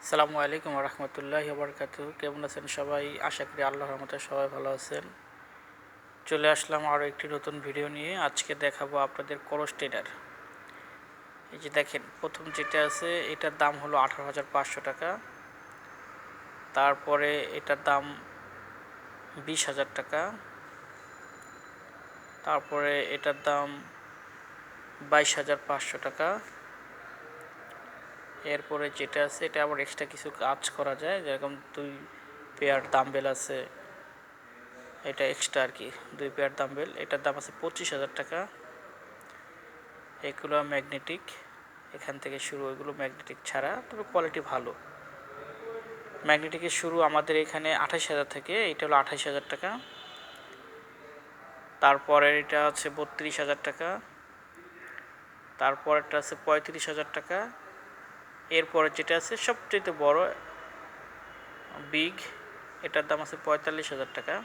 আসসালামু আলাইকুম রহমতুল্লাহি বারাকাতুহু। কেমন আছেন সবাই? আশা করি আল্লাহর রহমতে সবাই ভালো আছেন। চলে আসলাম আরও একটি নতুন ভিডিও নিয়ে। আজকে দেখাবো আপনাদের ক্রস ট্রেডার। এই যে দেখেন, প্রথম যেটা আছে এটার দাম হলো 18,500 টাকা। তারপরে এটার দাম 20,000 টাকা। তারপরে এটার দাম 22,500 টাকা। এরপরে যেটা আছে এটা আবার এক্সট্রা কিছু কাজ করা যায়, যেরকম 2 পেয়ার দাম্বেল আছে, এটা এক্সট্রা আর কি। 2 পেয়ার দাম্বেল, এটার দাম আছে 25,000 টাকা। এগুলো ম্যাগনেটিক, এখান থেকে শুরু। এগুলো ম্যাগনেটিক ছাড়া, তবে কোয়ালিটি ভালো। ম্যাগনেটিকের শুরু আমাদের এখানে 28,000 থেকে, এটা হলো 28,000 টাকা। তারপরে এটা আছে 32,000 টাকা। তারপরেরটা আছে 35,000 টাকা। এরপরে যেটা আছে সবচেয়ে বড় বিগ, এটার দাম আছে 45,000 টাকা।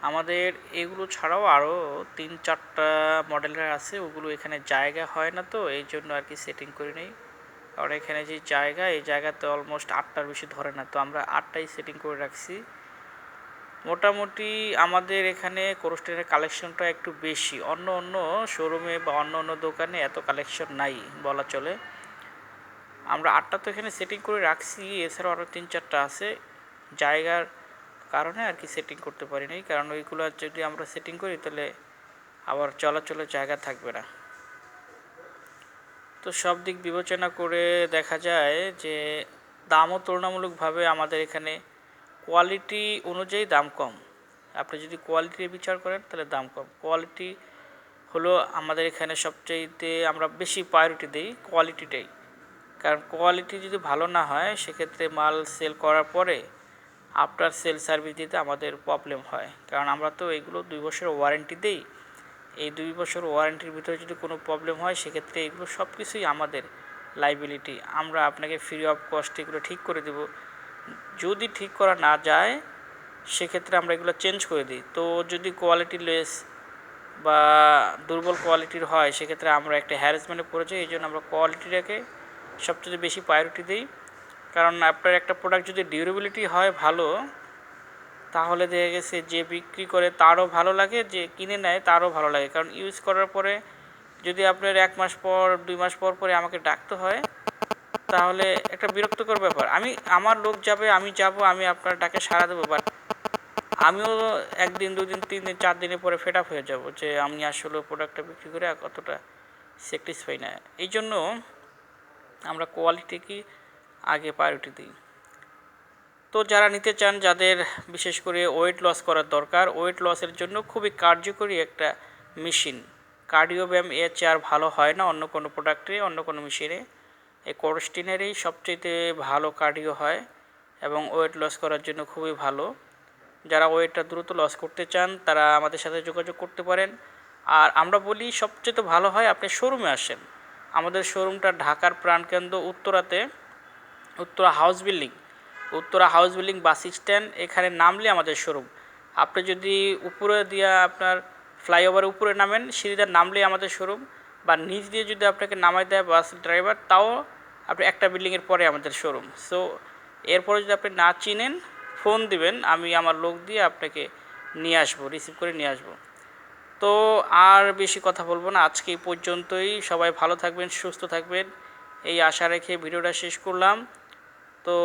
আমাদের এগুলো ছাড়াও আরও 3-4টা মডেলের আছে, ওগুলো এখানে জায়গা হয় না, তো এই জন্য আর কি সেটিং করি নেই। কারণ এখানে যে জায়গা, এই জায়গাতে অলমোস্ট 8টার বেশি ধরে না, তো আমরা 8টাই সেটিং করে রাখছি। মোটামুটি আমাদের এখানে ক্রস ট্রেডারের কালেকশনটা একটু বেশি, অন্য অন্য শোরুমে বা অন্য অন্য দোকানে এত কালেকশন নাই বলা চলে। আমরা 8টা তো এখানে সেটিং করে রাখছি, এছাড়াও আরও 3-4টা আছে। জায়গার কারণে আর কি সেটিং করতে পারি নাই, কারণ ওইগুলো যদি আমরা সেটিং করি তাহলে আবার চলাচলের জায়গা থাকবে না। তো সব দিক বিবেচনা করে দেখা যায় যে দামও তুলনামূলকভাবে আমাদের এখানে কোয়ালিটি অনুযায়ী দাম কম। আপনি যদি কোয়ালিটি বিচার করেন তাহলে দাম কম। কোয়ালিটি হলো আমাদের এখানে সবচেয়ে আমরা বেশি প্রায়োরিটি দিই কোয়ালিটিটাই। কারণ কোয়ালিটি যদি ভালো না হয়, সেক্ষেত্রে মাল সেল করার পরে আফটার সেল সার্ভিস দিতে আমাদের প্রবলেম হয়। কারণ আমরা তো এগুলো 2 বছরের ওয়ারেন্টি দিই। এই 2 বছর ওয়ারেন্টির ভিতরে যদি কোনো প্রবলেম হয়, সেক্ষেত্রে এগুলো সব কিছুই আমাদের লাইবিলিটি। আমরা আপনাকে ফ্রি অফ কস্ট এগুলো ঠিক করে দেব। যদি ঠিক করা না যায়, সেক্ষেত্রে আমরা এগুলো চেঞ্জ করে দিই। তো যদি কোয়ালিটি লেস বা দুর্বল কোয়ালিটির হয়, সেক্ষেত্রে আমরা একটা হ্যারাসমেন্টে পড়ে যাই। এই জন্য আমরা কোয়ালিটিটাকে সবচেয়ে বেশি প্রায়োরিটি দিই। কারণ আপনার একটা প্রোডাক্ট যদি ডিউরেবিলিটি হয় ভালো, তাহলে দেখা গেছে যে বিক্রি করে তারও ভালো লাগে, যে কিনে নেয় তারও ভালো লাগে। কারণ ইউজ করার পরে যদি আপনার 1 মাস পর 2 মাস পর পরে আমাকে ডাকতে হয়, তাহলে একটা বিরক্তকর ব্যাপার। আমার লোক যাবে, আমি যাব, আমি আপনার ডাকে সাড়া দেবো, বাট আমিও 1 দিন 2 দিন 3 দিন 4 দিনের পরে ফেড আপ হয়ে যাব যে আমি আসলে প্রোডাক্টটা বিক্রি করে কতটা স্যাটিসফাই না। এই জন্য আমরা কোয়ালিটিকে আগে প্রায়োরিটি দিই। তো যারা নিতে চান, যাদের বিশেষ করে ওয়েট লস করার দরকার, ওয়েট লসের জন্য খুবই কার্যকরী একটা মেশিন। কার্ডিও ব্যায়াম এর চেয়ে আর ভালো হয় না অন্য কোনো প্রোডাক্টে, অন্য কোনো মেশিনে। এই ক্রস ট্রেডারেই সবচেয়ে ভালো কার্ডিও হয় এবং ওয়েট লস করার জন্য খুবই ভালো। যারা ওয়েটটা দ্রুত লস করতে চান, তারা আমাদের সাথে যোগাযোগ করতে পারেন। আর আমরা বলি সবচেয়ে ভালো হয় আপনি শোরুমে আসেন। আমাদের শোরুমটা ঢাকার প্রাণকেন্দ্র উত্তরাতে, Uttara house building bus stand, এখানে নামলে আমাদের শোরুম। আপনি যদি উপরে দিয়ে আপনার ফ্লাইওভারের উপরে নামেন, সিঁড়িতে নামলেই আমাদের শোরুম, বা নিচ দিয়ে যদি আপনাকে নামাই দেয় বাস ড্রাইভার, তাও আপনি একটা বিল্ডিংয়ের পরে আমাদের শোরুম। সো এরপরে যদি আপনি না চিনেন, ফোন দিবেন, আমি আমার লোক দিয়ে আপনাকে নিয়ে আসবো, রিসিভ করে নিয়ে আসবো। তো আর বেশি কথা বলবো না, আজকে এই পর্যন্তই। সবাই ভালো থাকবেন, সুস্থ থাকবেন, এই আশা রেখে ভিডিওটা শেষ করলাম। তো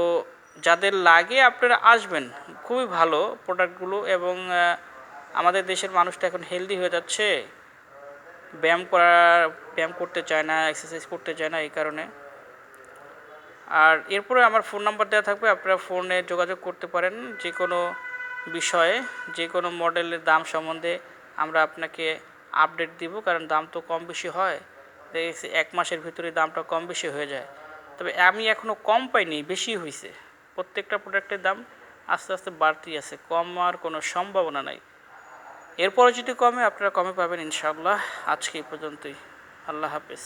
যাদের লাগে আপনারা আসবেন, খুবই ভালো প্রোডাক্টগুলো। এবং আমাদের দেশের মানুষটা এখন হেলদি হয়ে যাচ্ছে, ব্যায়াম করতে চায় না, এক্সারসাইজ করতে চায় না, এই কারণে। আর এরপরে আমার ফোন নাম্বার দেওয়া থাকবে, আপনারা ফোনে যোগাযোগ করতে পারেন যে কোনো বিষয়ে, যে কোনো মডেলের দাম সম্বন্ধে আমরা আপনাকে আপডেট দিব। কারণ দাম তো কম বেশি হয়, 1 মাসের ভিতরে দামটা কম বেশি হয়ে যায়। তবে আমি এখনও কম পাইনি, বেশি হয়েছে। প্রত্যেকটা প্রোডাক্টের দাম আস্তে আস্তে বাড়তি আছে, কমার কোনো সম্ভাবনা নাই। এরপরে যদি কমে, আপনারা কমে পাবেন ইনশাআল্লাহ। আজকে এই পর্যন্তই। আল্লাহ হাফেজ।